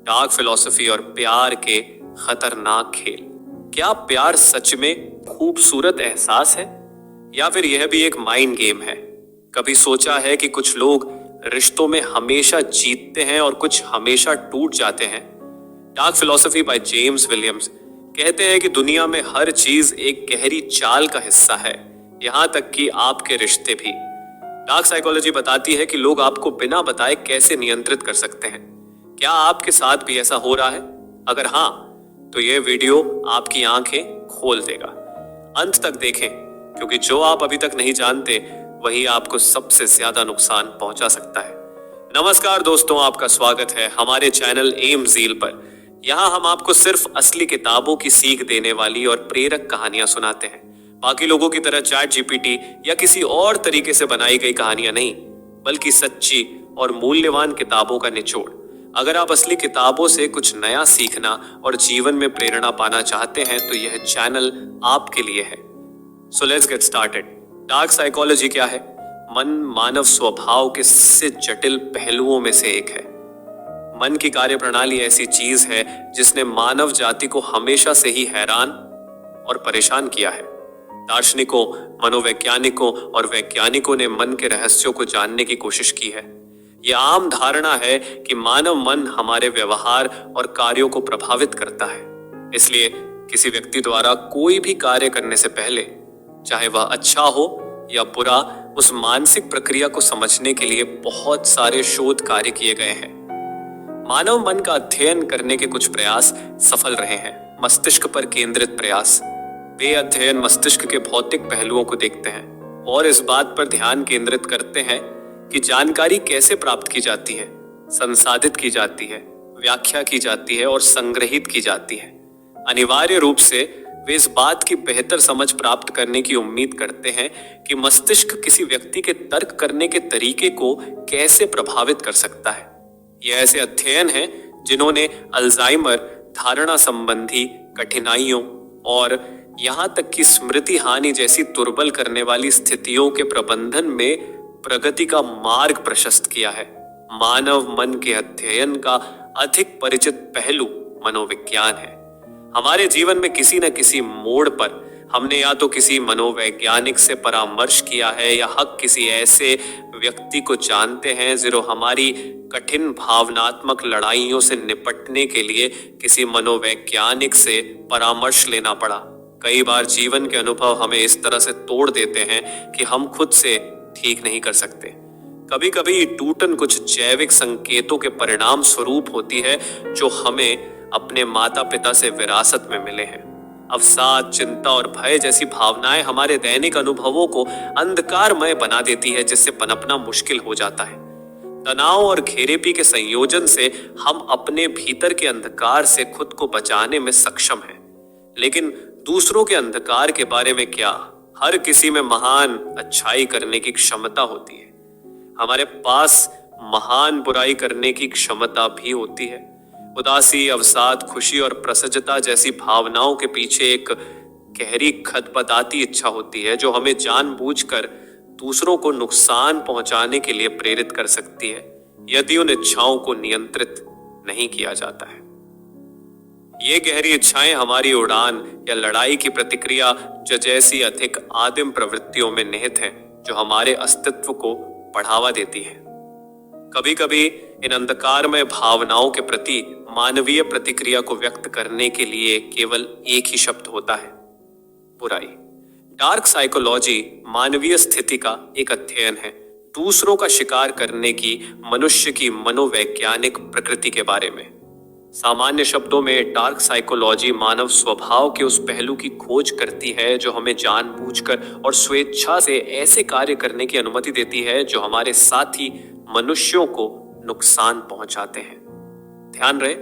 Dark philosophy और प्यार के खतरनाक खेल। क्या प्यार सच में खूबसूरत एहसास है या फिर यह भी एक माइंड गेम है? कभी सोचा है कि कुछ लोग रिश्तों में हमेशा जीतते हैं और कुछ हमेशा टूट जाते हैं? Dark philosophy by James Williams कहते हैं कि दुनिया में हर चीज एक गहरी चाल का हिस्सा है, यहां तक कि आपके रिश्ते भी। डार्क साइकोलॉजी बताती है कि लोग आपको बिना बताए कैसे नियंत्रित कर सकते हैं। क्या आपके साथ भी ऐसा हो रहा है? अगर हाँ, तो यह वीडियो आपकी आंखें खोल देगा। अंत तक देखें, क्योंकि जो आप अभी तक नहीं जानते वही आपको सबसे ज्यादा नुकसान पहुंचा सकता है। नमस्कार दोस्तों, आपका स्वागत है हमारे चैनल एम ज़ील पर। यहाँ हम आपको सिर्फ असली किताबों की सीख देने वाली और प्रेरक कहानियां सुनाते हैं। बाकी लोगों की तरह चैट जीपीटी या किसी और तरीके से बनाई गई कहानियां नहीं, बल्कि सच्ची और मूल्यवान किताबों का निचोड़। अगर आप असली किताबों से कुछ नया सीखना और जीवन में प्रेरणा पाना चाहते हैं तो यह चैनल आपके लिए है। So let's get started. Dark psychology क्या है? मन मानव स्वभाव के सबसे जटिल पहलुओं में से एक है। मन की कार्यप्रणाली ऐसी चीज है जिसने मानव जाति को हमेशा से ही हैरान और परेशान किया है। दार्शनिकों, मनोवैज्ञानिकों और वैज्ञानिकों ने मन के रहस्यों को जानने की कोशिश की है। यह आम धारणा है कि मानव मन हमारे व्यवहार और कार्यों को प्रभावित करता है। इसलिए किसी व्यक्ति द्वारा कोई भी कार्य करने से पहले, चाहे वह अच्छा हो या बुरा, उस मानसिक प्रक्रिया को समझने के लिए बहुत सारे शोध कार्य किए गए हैं। मानव मन का अध्ययन करने के कुछ प्रयास सफल रहे हैं। मस्तिष्क पर केंद्रित प्रयास। वे अध्ययन मस्तिष्क के भौतिक पहलुओं को देखते हैं और इस बात पर ध्यान केंद्रित करते हैं कि जानकारी कैसे प्राप्त की जाती है, संसाधित की जाती है, व्याख्या की जाती है और संग्रहित की जाती है। अनिवार्य रूप से वे इस बात की बेहतर समझ प्राप्त करने की उम्मीद करते हैं कि मस्तिष्क किसी व्यक्ति के तर्क करने के तरीके को कैसे प्रभावित कर सकता है। ये ऐसे अध्ययन हैं जिन्होंने अल्जाइमर, धारणा संबंधी कठिनाइयों और यहाँ तक कि स्मृति हानि जैसी दुर्बल करने वाली स्थितियों के प्रबंधन में प्रगति का मार्ग प्रशस्त किया है। मानव मन के अध्ययन का अधिक परिचित पहलू मनोविज्ञान है। हमारे जीवन में किसी न किसी मोड़ पर हमने या तो किसी मनोवैज्ञानिक से परामर्श किया है या किसी ऐसे व्यक्ति को जानते हैं जो हमारी कठिन भावनात्मक लड़ाइयों से निपटने के लिए किसी मनोवैज्ञानिक से परामर्श लेना पड़ा। कई बार जीवन के अनुभव हमें इस तरह से तोड़ देते हैं कि हम खुद से ठीक नहीं कर सकते। कभी कभी टूटन कुछ जैविक संकेतों के परिणाम स्वरूप होती है जो हमें अपने माता पिता से विरासत में मिले हैं। अवसाद, चिंता और भय जैसी भावनाएं हमारे दैनिक अनुभवों को अंधकारमय बना देती है, जिससे पनपना मुश्किल हो जाता है। तनाव और घेरेपी के संयोजन से हम अपने भीतर के अंधकार से खुद को बचाने में सक्षम हैं। लेकिन दूसरों के अंधकार के बारे में क्या? हर किसी में महान अच्छाई करने की क्षमता होती है। हमारे पास महान बुराई करने की क्षमता भी होती है। उदासी, अवसाद, खुशी और प्रसन्नता जैसी भावनाओं के पीछे एक गहरी खदबदाती इच्छा होती है जो हमें जानबूझकर दूसरों को नुकसान पहुंचाने के लिए प्रेरित कर सकती है यदि उन इच्छाओं को नियंत्रित नहीं किया जाता है। ये गहरी इच्छाएं हमारी उड़ान या लड़ाई की प्रतिक्रिया जैसी अधिक आदिम प्रवृत्तियों में निहित हैं, जो हमारे अस्तित्व को बढ़ावा देती है। कभी कभी इन अंधकारमय भावनाओं के प्रति मानवीय प्रतिक्रिया को व्यक्त करने के लिए केवल एक ही शब्द होता है, बुराई। डार्क साइकोलॉजी मानवीय स्थिति का एक अध्ययन है, दूसरों का शिकार करने की मनुष्य की मनोवैज्ञानिक प्रकृति के बारे में। सामान्य शब्दों में डार्क साइकोलॉजी मानव स्वभाव के उस पहलू की खोज करती है जो हमें जानबूझकर और स्वेच्छा से ऐसे कार्य करने की अनुमति देती है जो हमारे साथी मनुष्यों को नुकसान पहुंचाते हैं। ध्यान रहे,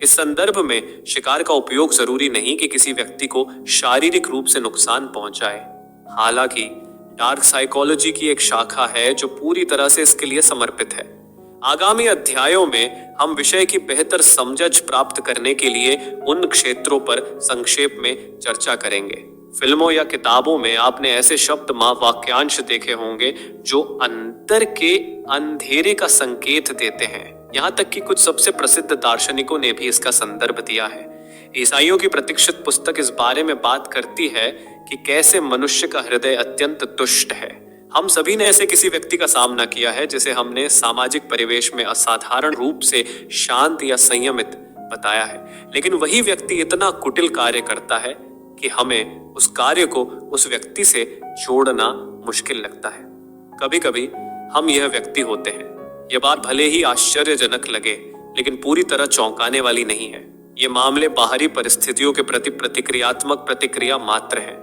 इस संदर्भ में शिकार का उपयोग जरूरी नहीं कि किसी व्यक्ति को शारीरिक रूप से नुकसान पहुंचाए। हालांकि डार्क साइकोलॉजी की एक शाखा है जो पूरी तरह से इसके लिए समर्पित है। आगामी अध्यायों में हम विषय की बेहतर समझ प्राप्त करने के लिए उन क्षेत्रों पर संक्षेप में चर्चा करेंगे। फिल्मों या किताबों में आपने ऐसे शब्द वाक्यांश देखे होंगे जो अंतर के अंधेरे का संकेत देते हैं। यहाँ तक कि कुछ सबसे प्रसिद्ध दार्शनिकों ने भी इसका संदर्भ दिया है। ईसाइयों की प्रतीक्षित पुस्तक इस बारे में बात करती है कि कैसे मनुष्य का हृदय अत्यंत दुष्ट है। हम सभी ने ऐसे किसी व्यक्ति का सामना किया है जिसे हमने सामाजिक परिवेश में असाधारण रूप से शांत या संयमित बताया है, लेकिन वही व्यक्ति इतना कुटिल कार्य करता है कि हमें उस कार्य को उस व्यक्ति से जोड़ना मुश्किल लगता है। कभी कभी हम यह व्यक्ति होते हैं। यह बात भले ही आश्चर्यजनक लगे, लेकिन पूरी तरह चौंकाने वाली नहीं है। ये मामले बाहरी परिस्थितियों के प्रति प्रतिक्रियात्मक प्रतिक्रिया मात्र है।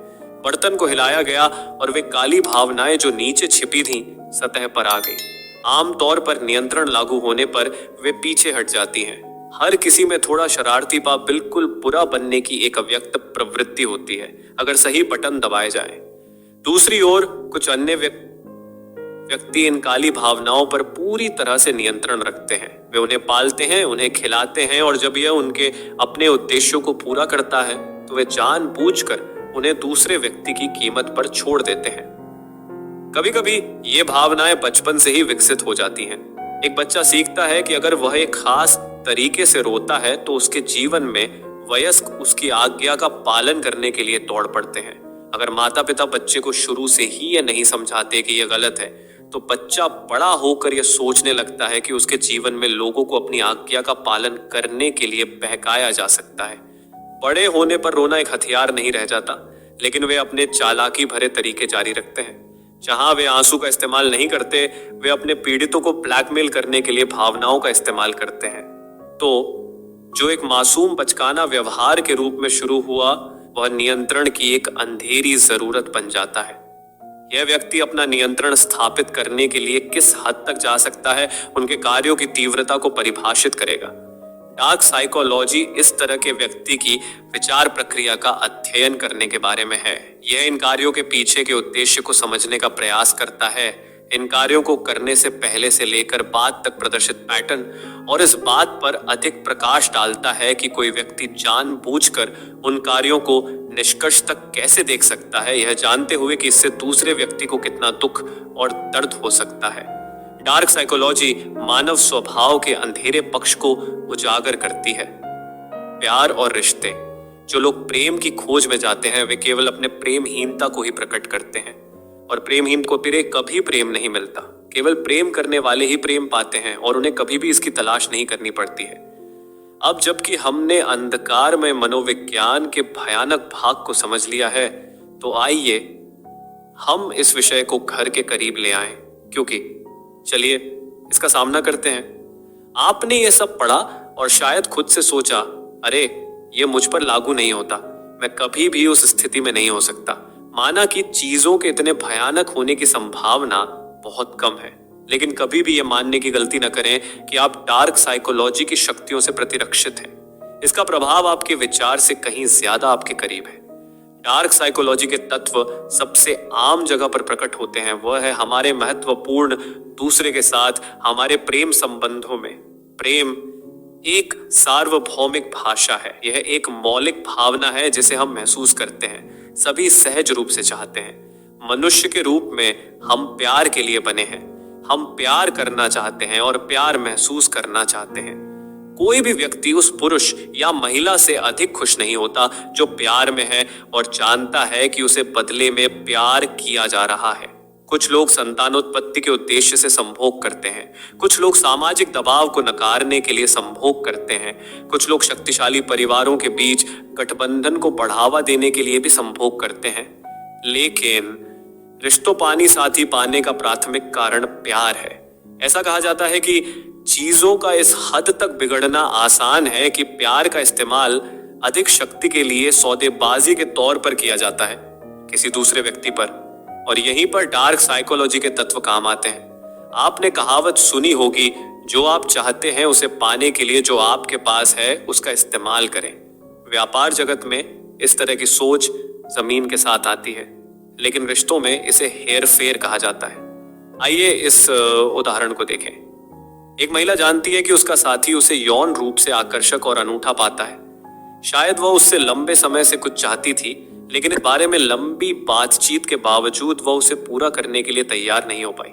बर्तन को हिलाया गया और वे काली भावनाएं जो नीचे छिपी थीं सतह पर आ गई। आमतौर पर नियंत्रण लागू होने पर वे पीछे हट जाती हैं। हर किसी में थोड़ा शरारती भाव, बिल्कुल बुरा बनने की एक अव्यक्त प्रवृत्ति होती है अगर सही बटन दबाए जाए। दूसरी ओर कुछ अन्य व्यक्ति इन काली भावनाओं पर पूरी तरह से नियंत्रण रखते हैं। वे उन्हें पालते हैं, उन्हें खिलाते हैं, और जब यह उनके अपने उद्देश्यों को पूरा करता है तो वे जानबूझकर उन्हें दूसरे व्यक्ति की कीमत पर छोड़ देते हैं। कभी कभी ये भावनाएं बचपन से ही विकसित हो जाती हैं। एक बच्चा सीखता है कि अगर वह एक खास तरीके से रोता है तो उसके जीवन में वयस्क उसकी आज्ञा का पालन करने के लिए दौड़ पड़ते हैं। अगर माता पिता बच्चे को शुरू से ही यह नहीं समझाते कि यह गलत है, तो बच्चा बड़ा होकर यह सोचने लगता है कि उसके जीवन में लोगों को अपनी आज्ञा का पालन करने के लिए बहकाया जा सकता है। बड़े होने पर रोना एक हथियार नहीं रह जाता, लेकिन वे अपने चालाकी भरे तरीके जारी रखते हैं। जहां वे आंसू का इस्तेमाल नहीं करते, वे अपने पीड़ितों को ब्लैकमेल करने के लिए भावनाओं का इस्तेमाल करते हैं। तो जो एक मासूम बचकाना व्यवहार के रूप में शुरू हुआ, वह नियंत्रण की एक अंधेरी जरूरत बन जाता है। यह व्यक्ति अपना नियंत्रण स्थापित करने के लिए किस हद तक जा सकता है, उनके कार्यों की तीव्रता को परिभाषित करेगा। डार्क साइकोलॉजी इस तरह के व्यक्ति की विचार प्रक्रिया का अध्ययन करने के बारे में है। यह इन कार्यों के पीछे के उद्देश्य को समझने का प्रयास करता है, इन कार्यों को करने से पहले से लेकर बाद तक प्रदर्शित पैटर्न, और इस बात पर अधिक प्रकाश डालता है कि कोई व्यक्ति जानबूझकर उन कार्यों को निष्कर्ष तक कैसे देख सकता है, यह जानते हुए कि इससे दूसरे व्यक्ति को कितना दुख और दर्द हो सकता है। डार्क साइकोलॉजी मानव स्वभाव के अंधेरे पक्ष को उजागर करती है। प्यार और रिश्ते। जो लोग प्रेम की खोज में जाते हैं, वे केवल अपने प्रेमहीनता को ही प्रकट करते हैं, और प्रेमहीन को फिर कभी प्रेम नहीं मिलता। केवल प्रेम करने वाले ही प्रेम पाते हैं, और उन्हें कभी भी इसकी तलाश नहीं करनी पड़ती है। अब जबकि हमने अंधकार में मनोविज्ञान के भयानक भाग को समझ लिया है, तो आइए हम इस विषय को घर के करीब ले आएं, क्योंकि चलिए इसका सामना करते हैं। आपने ये सब पढ़ा और शायद खुद से सोचा, अरे ये मुझ पर लागू नहीं होता, मैं कभी भी उस स्थिति में नहीं हो सकता। माना कि चीजों के इतने भयानक होने की संभावना बहुत कम है, लेकिन कभी भी ये मानने की गलती न करें कि आप डार्क साइकोलॉजी की शक्तियों से प्रतिरक्षित हैं। इसका प्रभाव आपके विचार से कहीं ज्यादा आपके करीब है। डार्क साइकोलॉजी के तत्व सबसे आम जगह पर प्रकट होते हैं, वह है हमारे महत्वपूर्ण दूसरे के साथ हमारे प्रेम संबंधों में। प्रेम एक सार्वभौमिक भाषा है। यह एक मौलिक भावना है जिसे हम महसूस करते हैं, सभी सहज रूप से चाहते हैं। मनुष्य के रूप में हम प्यार के लिए बने हैं। हम प्यार करना चाहते हैं और प्यार महसूस करना चाहते हैं। कोई भी व्यक्ति उस पुरुष या महिला से अधिक खुश नहीं होता जो प्यार में है और जानता है कि उसे बदले में प्यार किया जा रहा है। कुछ लोग संतानोत्पत्ति के उद्देश्य से संभोग करते हैं, कुछ लोग सामाजिक दबाव को नकारने के लिए संभोग करते हैं, कुछ लोग शक्तिशाली परिवारों के बीच गठबंधन को बढ़ावा देने के लिए भी संभोग करते हैं। लेकिन रिश्तों पानी साथी पाने का प्राथमिक कारण प्यार है। ऐसा कहा जाता है कि चीजों का इस हद तक बिगड़ना आसान है कि प्यार का इस्तेमाल अधिक शक्ति के लिए सौदेबाजी के तौर पर किया जाता है किसी दूसरे व्यक्ति पर, और यहीं पर डार्क साइकोलॉजी के तत्व काम आते हैं। आपने कहावत सुनी होगी, जो आप चाहते हैं उसे पाने के लिए जो आपके पास है उसका इस्तेमाल करें। व्यापार जगत में इस तरह की सोच जमीन के साथ आती है, लेकिन रिश्तों में इसे हेरफेर कहा जाता है। आइए इस उदाहरण को देखें। एक महिला जानती है कि उसका साथी उसे यौन रूप से आकर्षक और अनूठा पाता है। शायद वह उससे लंबे समय से कुछ चाहती थी, लेकिन इस बारे में लंबी बातचीत के बावजूद वह उसे पूरा करने के लिए तैयार नहीं हो पाई।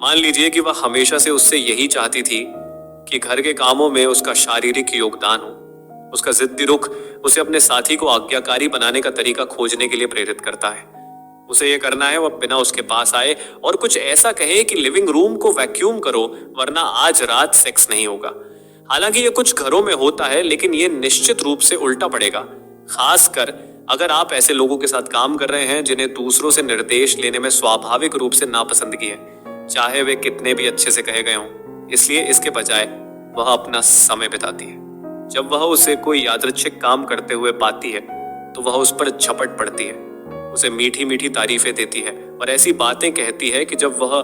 मान लीजिए कि वह हमेशा से उससे यही चाहती थी कि घर के कामों में उसका शारीरिक योगदान हो। उसका जिद्दी रुख उसे अपने साथी को आज्ञाकारी बनाने का तरीका खोजने के लिए प्रेरित करता है। उसे ये करना है वह बिना उसके पास आए और कुछ ऐसा कहे कि लिविंग रूम को वैक्यूम करो वरना आज रात सेक्स नहीं होगा। हालांकि ये कुछ घरों में होता है, लेकिन ये निश्चित रूप से उल्टा पड़ेगा, खासकर अगर आप ऐसे लोगों के साथ काम कर रहे हैं जिन्हें दूसरों से निर्देश लेने में स्वाभाविक रूप से नापसंदगी है, चाहे वे कितने भी अच्छे से कहे गए हों। इसलिए इसके बजाय वह अपना समय बिताती है। जब वह उसे कोई यादृच्छिक काम करते हुए पाती है तो वह उस पर झपट पड़ती है, उसे मीठी मीठी तारीफें देती है और ऐसी बातें कहती है कि जब वह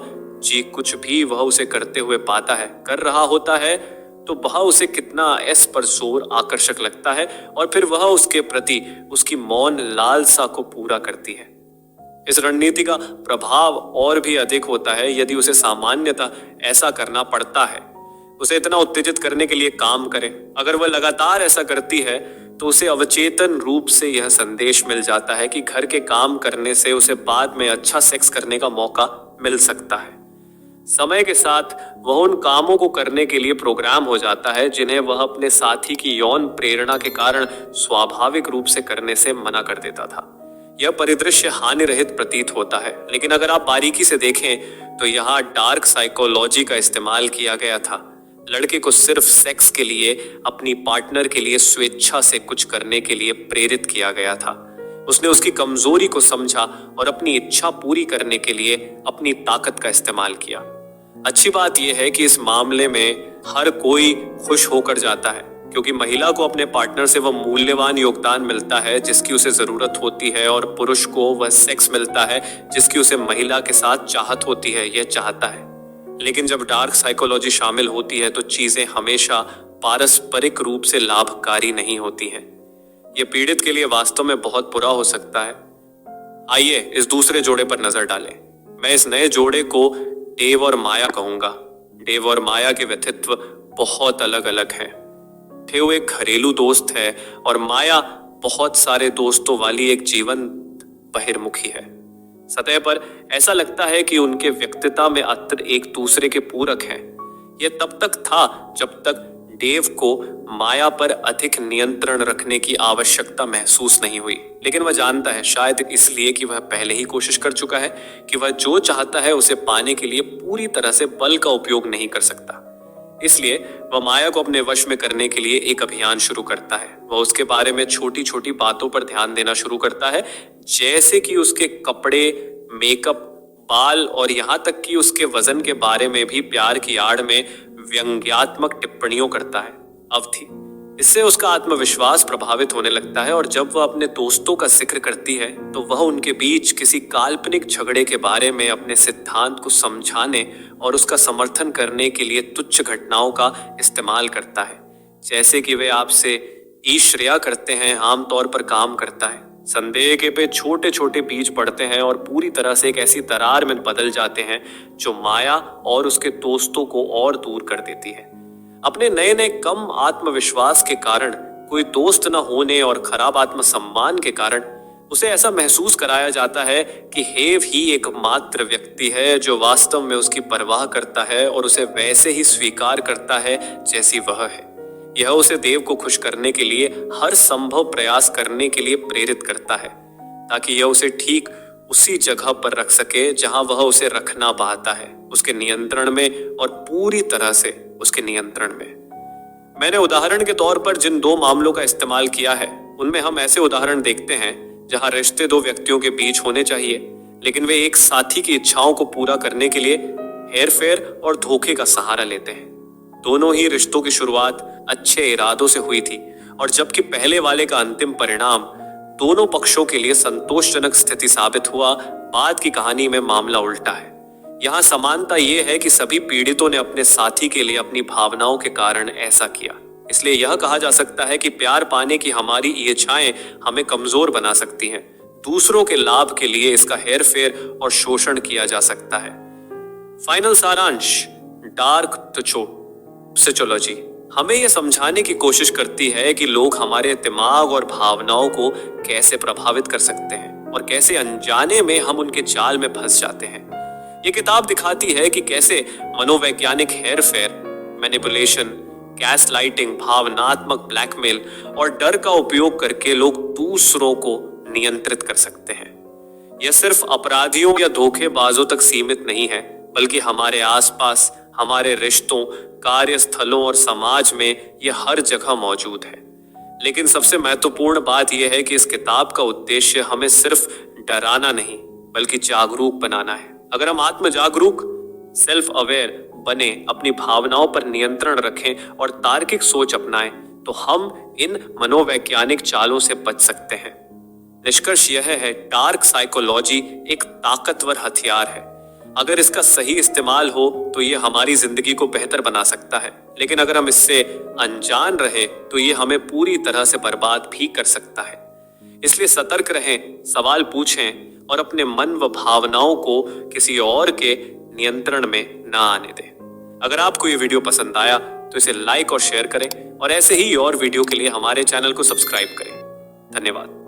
कुछ भी वह उसे करते हुए पाता है, कर रहा होता है, तो वह उसे कितना इस पर जोर आकर्षक लगता है और फिर वह उसके प्रति उसकी मौन लालसा को पूरा करती है। इस रणनीति का प्रभाव और भी अधिक होता है यदि उसे सामान्यतः ऐसा करना पड़ता है। उसे इतना उत्तेजित करने के लिए काम करे। अगर वह लगातार ऐसा करती है तो उसे अवचेतन रूप से यह संदेश मिल जाता है कि घर के काम करने से उसे बाद में अच्छा सेक्स करने का मौका मिल सकता है। समय के साथ वह उन कामों को करने के लिए प्रोग्राम हो जाता है जिन्हें वह अपने साथी की यौन प्रेरणा के कारण स्वाभाविक रूप से करने से मना कर देता था। यह परिदृश्य हानि रहित प्रतीत होता है, लेकिन अगर आप बारीकी से देखें तो यहाँ डार्क साइकोलॉजी का इस्तेमाल किया गया था। लड़के को सिर्फ सेक्स के लिए, अपनी पार्टनर के लिए स्वेच्छा से कुछ करने के लिए प्रेरित किया गया था। उसने उसकी कमजोरी को समझा और अपनी इच्छा पूरी करने के लिए अपनी ताकत का इस्तेमाल किया। अच्छी बात यह है कि इस मामले में हर कोई खुश होकर जाता है, क्योंकि महिला को अपने पार्टनर से वह मूल्यवान योगदान मिलता है जिसकी उसे जरूरत होती है और पुरुष को वह सेक्स मिलता है जिसकी उसे महिला के साथ चाहत होती है, यह चाहता है। लेकिन जब डार्क साइकोलॉजी शामिल होती है तो चीजें हमेशा पारस्परिक रूप से लाभकारी नहीं होती हैं। यह पीड़ित के लिए वास्तव में बहुत बुरा हो सकता है। आइए इस दूसरे जोड़े पर नजर डालें। मैं इस नए जोड़े को डेव और माया कहूंगा। डेव और माया के व्यक्तित्व बहुत अलग अलग हैं। डेव एक घरेलू दोस्त है और माया बहुत सारे दोस्तों वाली एक जीवंत बहिर्मुखी है। सतह पर ऐसा लगता है कि उनके व्यक्तिता में अत्र एक दूसरे के पूरक हैं। यह तब तक था जब तक डेव को माया पर अधिक नियंत्रण रखने की आवश्यकता महसूस नहीं हुई, लेकिन वह जानता है, शायद इसलिए कि वह पहले ही कोशिश कर चुका है, कि वह जो चाहता है उसे पाने के लिए पूरी तरह से बल का उपयोग नहीं कर सकता। इसलिए वह माया को अपने वश में करने के लिए एक अभियान शुरू करता है। वह उसके बारे में छोटी छोटी बातों पर ध्यान देना शुरू करता है, जैसे कि उसके कपड़े, मेकअप, बाल और यहाँ तक कि उसके वजन के बारे में भी प्यार की आड़ में व्यंग्यात्मक टिप्पणियों करता है। अवधि इससे उसका आत्मविश्वास प्रभावित होने लगता है और जब वह अपने दोस्तों का जिक्र करती है तो वह उनके बीच किसी काल्पनिक झगड़े के बारे में अपने सिद्धांत को समझाने और उसका समर्थन करने के लिए तुच्छ घटनाओं का इस्तेमाल करता है, जैसे कि वे आपसे ईर्ष्या करते हैं, आमतौर पर काम करता है। संदेह के पे छोटे छोटे बीज पड़ते हैं और पूरी तरह से एक ऐसी दरार में बदल जाते हैं जो माया और उसके दोस्तों को और दूर कर देती है। अपने नए नए कम आत्मविश्वास के कारण, कोई दोस्त न होने और खराब आत्मसम्मान के कारण उसे ऐसा महसूस कराया जाता है कि हेव ही एकमात्र व्यक्ति है जो वास्तव में उसकी परवाह करता है और उसे वैसे ही स्वीकार करता है जैसी वह है। यह उसे देव को खुश करने के लिए हर संभव प्रयास करने के लिए प्रेरित करता है, ताकि यह उसे ठीक उसी जगह पर रख सके जहां वह उसे रखना चाहता है, उसके नियंत्रण में और पूरी तरह से उसके नियंत्रण में। मैंने उदाहरण के तौर पर जिन दो मामलों का इस्तेमाल किया है, उनमें हम ऐसे उदाहरण देखते हैं जहां रिश्ते दो व्यक्तियों के बीच होने चाहिए, लेकिन वे एक साथी की इच्छाओं को पूरा करने के लिए हेरफेर और धोखे का सहारा लेते हैं। दोनों ही रिश्तों की शुरुआत अच्छे इरादों से हुई थी और जबकि पहले वाले का अंतिम परिणाम दोनों पक्षों के लिए संतोषजनक स्थिति साबित हुआ, बाद की कहानी में मामला उल्टा है। यहाँ समानता यह है कि सभी पीड़ितों ने अपने साथी के लिए अपनी भावनाओं के कारण ऐसा किया। इसलिए यह कहा जा सकता है कि प्यार पाने की हमारी इच्छाएं हमें कमजोर बना सकती हैं। दूसरों के लाभ के लिए इसका हेरफेर और शोषण किया जा सकता है। फाइनल सारांश, डार्क साइकोलॉजी हमें यह समझाने की कोशिश करती है कि लोग हमारे दिमाग और भावनाओं को कैसे प्रभावित कर सकते हैं और कैसे अनजाने में हम उनके जाल में फंस जाते हैं। ये किताब दिखाती है कि कैसे मनोवैज्ञानिक हेरफेर, मैनिपुलेशन, गैसलाइटिंग, भावनात्मक ब्लैकमेल और डर का उपयोग करके लोग दूसरों को नियंत्रित कर सकते हैं। यह सिर्फ अपराधियों या धोखेबाजों तक सीमित नहीं है, बल्कि हमारे आसपास, हमारे रिश्तों, कार्यस्थलों और समाज में यह हर जगह मौजूद है। लेकिन सबसे महत्वपूर्ण बात यह है कि इस किताब का उद्देश्य हमें सिर्फ डराना नहीं, बल्कि जागरूक बनाना है। अगर हम आत्म जागरूक, सेल्फ अवेयर बने, अपनी भावनाओं पर नियंत्रण रखें और तार्किक सोच अपनाएं, तो हम इन मनोवैज्ञानिक चालों से बच सकते हैं। निष्कर्ष यह है, डार्क साइकोलॉजी एक ताकतवर हथियार है। अगर इसका सही इस्तेमाल हो तो ये हमारी जिंदगी को बेहतर बना सकता है, लेकिन अगर हम इससे अनजान रहे तो ये हमें पूरी तरह से बर्बाद भी कर सकता है। इसलिए सतर्क रहें, सवाल पूछें और अपने मन व भावनाओं को किसी और के नियंत्रण में ना आने दें। अगर आपको ये वीडियो पसंद आया तो इसे लाइक और शेयर करें और ऐसे ही और वीडियो के लिए हमारे चैनल को सब्सक्राइब करें। धन्यवाद।